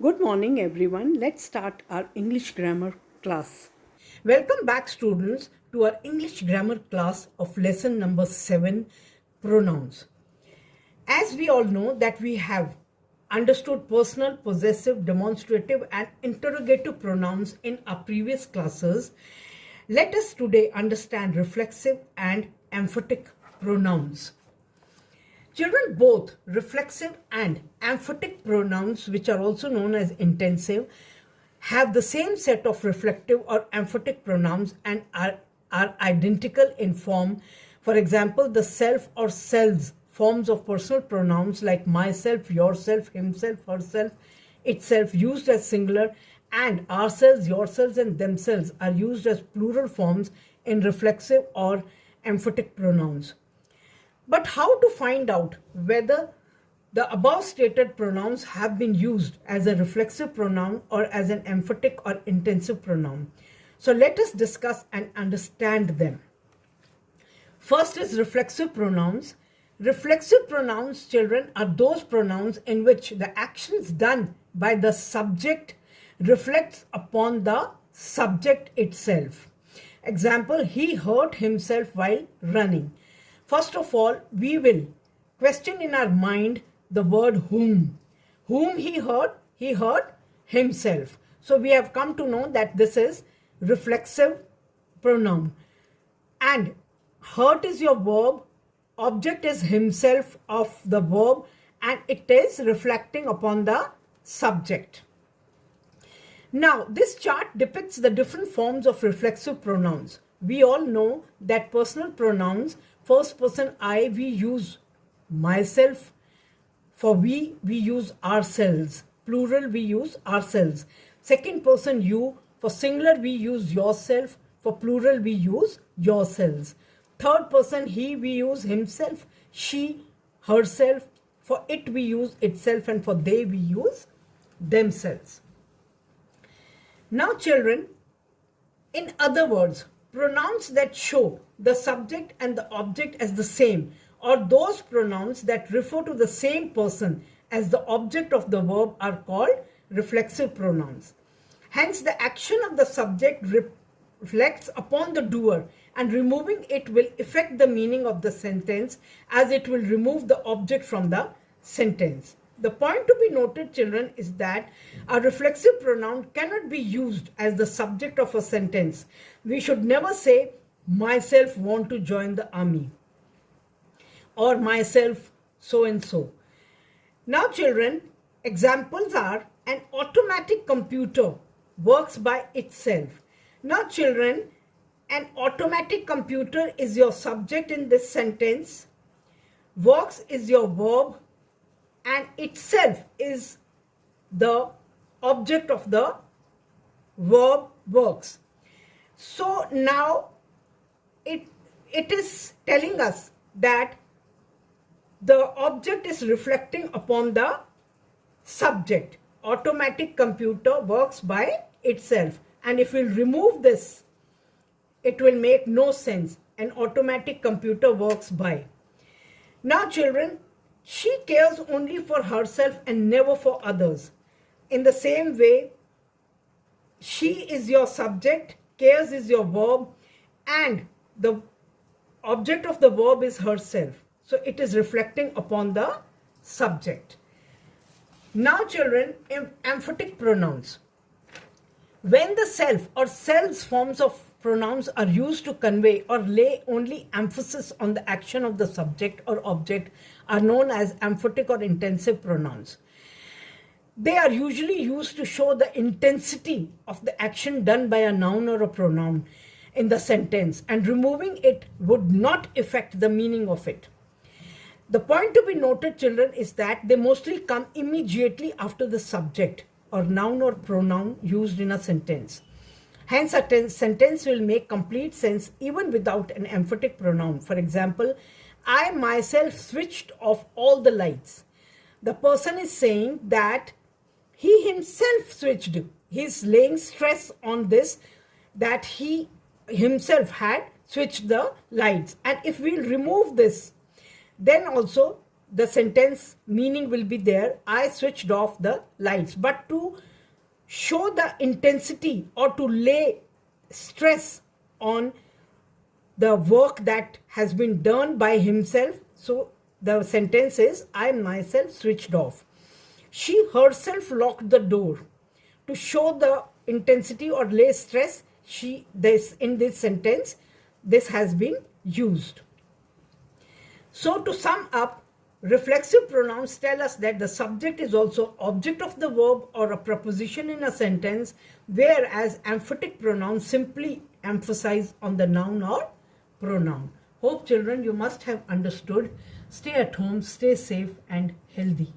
Good morning, everyone. Let's start our English grammar class. Welcome back, students, to our English grammar class of lesson number 7, pronouns. As we all know that we have understood personal, possessive, demonstrative and interrogative pronouns in our previous classes, let us today understand reflexive and emphatic pronouns. Children, both reflexive and emphatic pronouns, which are also known as intensive, have the same set of reflective or emphatic pronouns and are identical in form. For example, the self or selves forms of personal pronouns like myself, yourself, himself, herself, itself used as singular, and ourselves, yourselves, and themselves are used as plural forms in reflexive or emphatic pronouns. But how to find out whether the above stated pronouns have been used as a reflexive pronoun or as an emphatic or intensive pronoun? So let us discuss and understand them. First is reflexive pronouns. Reflexive pronouns, children, are those pronouns in which the actions done by the subject reflects upon the subject itself. Example, he hurt himself while running. First of all, we will question in our mind the word whom. Whom he hurt himself. So we have come to know that this is reflexive pronoun. And hurt is your verb, object is himself of the verb, and it is reflecting upon the subject. Now, this chart depicts the different forms of reflexive pronouns. We all know that personal pronouns, first person I, we use myself. For we use ourselves. Plural, we use ourselves. Second person you. For singular, we use yourself. For plural, we use yourselves. Third person he, we use himself, she, herself. For it, we use itself, and for they, we use themselves. Now, children, in other words, pronouns that show the subject and the object as the same, or those pronouns that refer to the same person as the object of the verb, are called reflexive pronouns. Hence, the action of the subject reflects upon the doer, and removing it will affect the meaning of the sentence, as it will remove the object from the sentence. The point to be noted, children, is that a reflexive pronoun cannot be used as the subject of a sentence. We should never say, myself want to join the army, or myself so and so. Now, children, examples are an automatic computer works by itself. Now, children, an automatic computer is your subject in this sentence, works is your verb, and itself is the object of the verb works. So now it is telling us that the object is reflecting upon the subject. Automatic computer works by itself. And if we remove this, it will make no sense. An automatic computer works by. Now, children, she cares only for herself and never for others. In the same way, she is your subject, cares is your verb, and the object of the verb is herself. So it is reflecting upon the subject. Now, children, emphatic pronouns. When the self or selves forms of pronouns are used to convey or lay only emphasis on the action of the subject or object, are known as emphatic or intensive pronouns. They are usually used to show the intensity of the action done by a noun or a pronoun in the sentence, and removing it would not affect the meaning of it. The point to be noted, children, is that they mostly come immediately after the subject or noun or pronoun used in a sentence. Hence, a sentence will make complete sense even without an emphatic pronoun. For example, I myself switched off all the lights. The person is saying that he himself switched. He's laying stress on this, that he himself had switched the lights. And if we remove this, then also the sentence meaning will be there, I switched off the lights. But to show the intensity or to lay stress on the work that has been done by himself, so the sentence is, I myself switched off. She herself locked the door. To show the intensity or lay stress, in this sentence, this has been used. So to sum up, reflexive pronouns tell us that the subject is also object of the verb or a preposition in a sentence, whereas emphatic pronouns simply emphasize on the noun or pronoun. Hope children you must have understood. Stay at home, stay safe and healthy.